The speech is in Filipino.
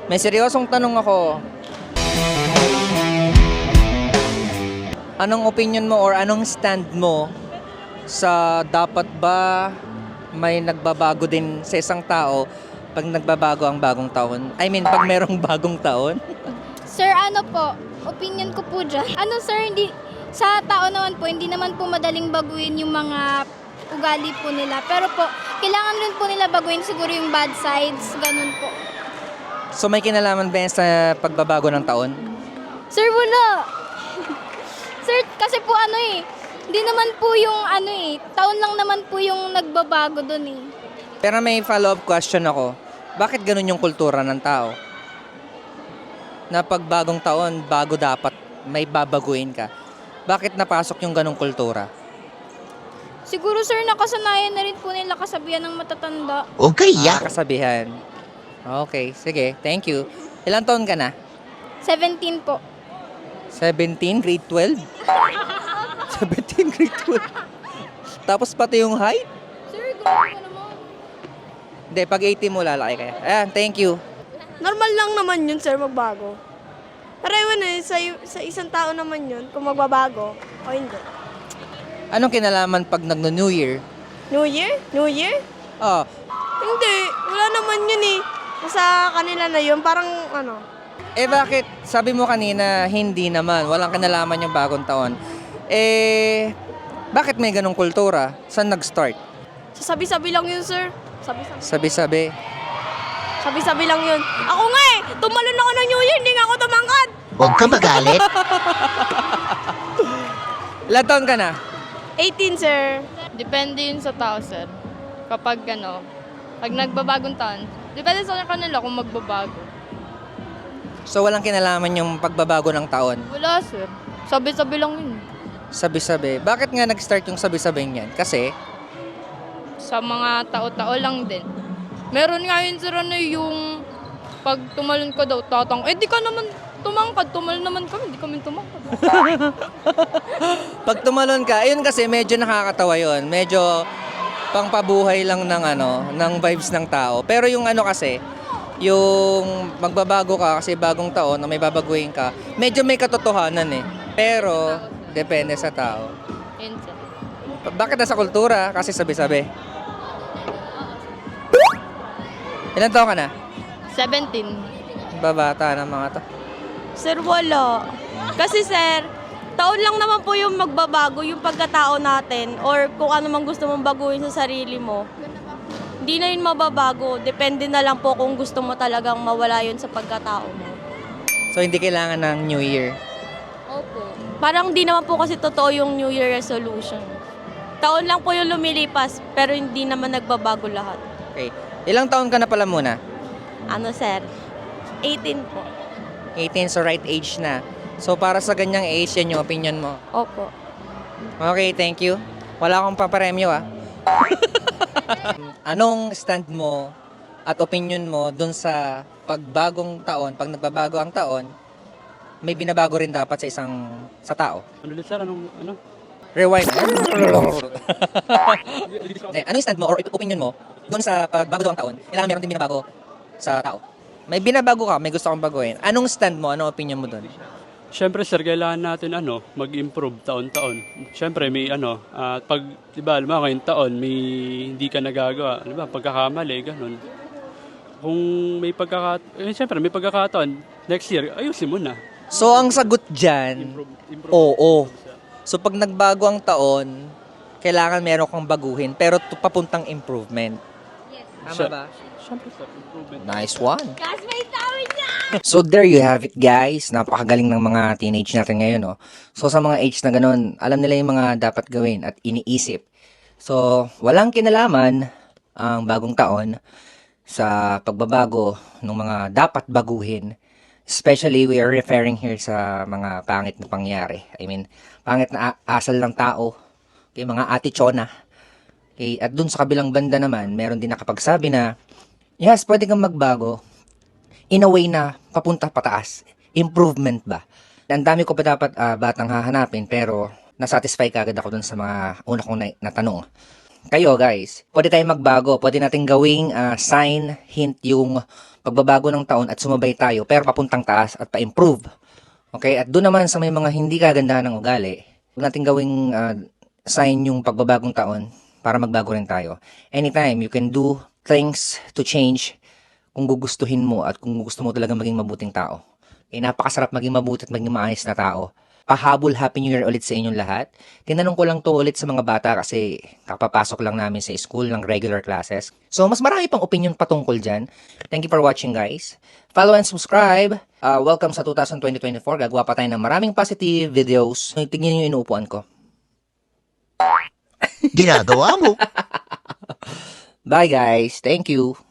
May seryosong tanong ako. Anong opinion mo or anong stand mo sa dapat ba may nagbabago din sa isang tao pag nagbabago ang bagong taon? I mean, pag merong bagong taon? Sir, ano po, opinion ko po dyan. Ano sir, hindi, sa tao naman po, hindi naman po madaling baguhin yung mga ugali po nila. Pero po, kailangan rin po nila baguhin siguro yung bad sides, ganun po. So may kinalaman ba yan sa pagbabago ng taon? Sir, wala. Sir, kasi po ano hindi naman po yung taon lang naman po yung nagbabago dun eh. Pero may follow-up question ako. Bakit ganun yung kultura ng tao? Na pag bagong taon, bago dapat may babaguhin ka. Bakit napasok yung ganung kultura? Siguro sir, nakasanayan na rin po nila kasabihan ng matatanda. Okay, yeah. Kasabihan. Okay, sige. Thank you. Ilang taon ka na? 17 po. 17, grade 12? 17, grade 12. Tapos pati yung height? Sir, grabe ka naman. Hindi, pag 18 mo lalaki kaya. Ayan, thank you. Normal lang naman yun, sir, magbago. Pero ewan sa isang tao naman yun, kung magbabago o hindi. Anong kinalaman pag nagno-New Year? New Year? New Year? Oh, Hindi, wala naman yun eh. Sa kanila na yun, parang bakit sabi mo kanina hindi naman, walang kinalaman yung bagong taon? Bakit may ganong kultura? Saan nag-start? sasabi-sabi lang yun, sir. Sabi-sabi. Sabi-sabi. Sabi-sabi lang yun. Ako nga tumalon ako ng New Year, hindi nga ako tumangkad. Huwag ka magalit. Ilang taon ka na? 18, sir. Depende yun sa tao, sir. Kapag pag nagbabagong taon, depende sa kanila kung magbabago. So walang kinalaman yung pagbabago ng taon? Wala, sir. Sabi-sabi lang yun. Sabi-sabi. Bakit nga nag-start yung sabi-sabi niyan? Kasi, Sa mga tao-tao lang din. Meron nga yun, sir, yung pag tumalon ka daw, di ka naman tumangkad. Tumalon naman kami, di kami tumangkad. pag tumalon ka, ayun kasi medyo nakakatawa yun. Medyo pangpabuhay lang ng vibes ng tao. Pero yung kasi, yung magbabago ka kasi bagong taon na may babaguhin ka, medyo may katotohanan eh. Pero, depende sa tao. Yun, sir. Bakit nasa kultura? Kasi sabi-sabi. Ilan taon ka na? 17. Babata ng mga to. Sir, wala. Kasi, sir, taon lang naman po yung magbabago, yung pagkatao natin, or kung ano mang gusto mong baguhin sa sarili mo. Hindi na yun mababago. Depende na lang po kung gusto mo talagang mawala yun sa pagkatao mo. So, hindi kailangan ng New Year. Opo. Parang di naman po kasi totoo yung New Year resolution. Taon lang po yung lumilipas, pero hindi naman nagbabago lahat. Okay. Ilang taon ka na pala muna? Ano, sir? 18 po. 18, so right age na. So, para sa ganyang age, yan yung opinion mo. Opo. Okay, thank you. Wala akong paparemyo Anong stand mo at opinion mo dun sa pagbagong taon, pag nagbabago ang taon, may binabago rin dapat sa tao? Ano ulit, sir? Ano? Rewind. Ano yung stand mo or opinion mo dun sa pagbago daw ang taon? Kailangan meron din binabago sa tao. May binabago ka, may gusto kang baguhin. Anong stand mo? Anong opinion mo dun? Siyempre, sir, kailangan natin mag-improve taon-taon. Siyempre, may pag, di ba, alam mo, ngayong taon, may hindi ka nagagawa. Di ba, pagkakamali, ganun. Kung may siyempre, may pagkakataon, next year, ayusin mo na. So, ang sagot dyan, Improve. oo. So, pag nagbago ang taon, kailangan meron kang baguhin, pero papuntang improvement. Tama ba? Siyempre, sir, improvement. Nice one. So there you have it, guys. Napakagaling ng mga teenage natin ngayon, no? So sa mga age na ganun, alam nila yung mga dapat gawin at iniisip. So walang kinalaman ang bagong taon sa pagbabago ng mga dapat baguhin. Especially we are referring here sa mga pangit na pangyari. I mean, pangit na asal ng tao. Okay, mga atichona. Okay, at dun sa kabilang banda naman, meron din nakapagsabi na, yes, pwede kang magbago in a way na papunta pataas. Improvement ba? Ang dami ko pa dapat batang hahanapin, pero nasatisfy ka agad ako dun sa mga una kong natanong. Kayo guys, pwede tayong magbago. Pwede natin gawing sign, hint yung pagbabago ng taon at sumabay tayo pero papuntang taas at pa-improve. Okay? At doon naman sa may mga hindi kagandahan ng ugali, huwag natin gawing sign yung pagbabagong taon para magbago rin tayo. Anytime, you can do things to change kung gugustuhin mo at kung gusto mo talaga maging mabuting tao. Okay, napakasarap maging mabuti at maging maayos na tao. Pahabol Happy New Year ulit sa inyong lahat. Tinanong ko lang to ulit sa mga bata kasi kapapasok lang namin sa school ng regular classes. So, mas marami pang opinion patungkol dyan. Thank you for watching, guys. Follow and subscribe. Welcome sa 2024. Gagawa pa tayo ng maraming positive videos. Tignan nyo yung inuupuan ko. Ginagawa mo. Bye, guys. Thank you.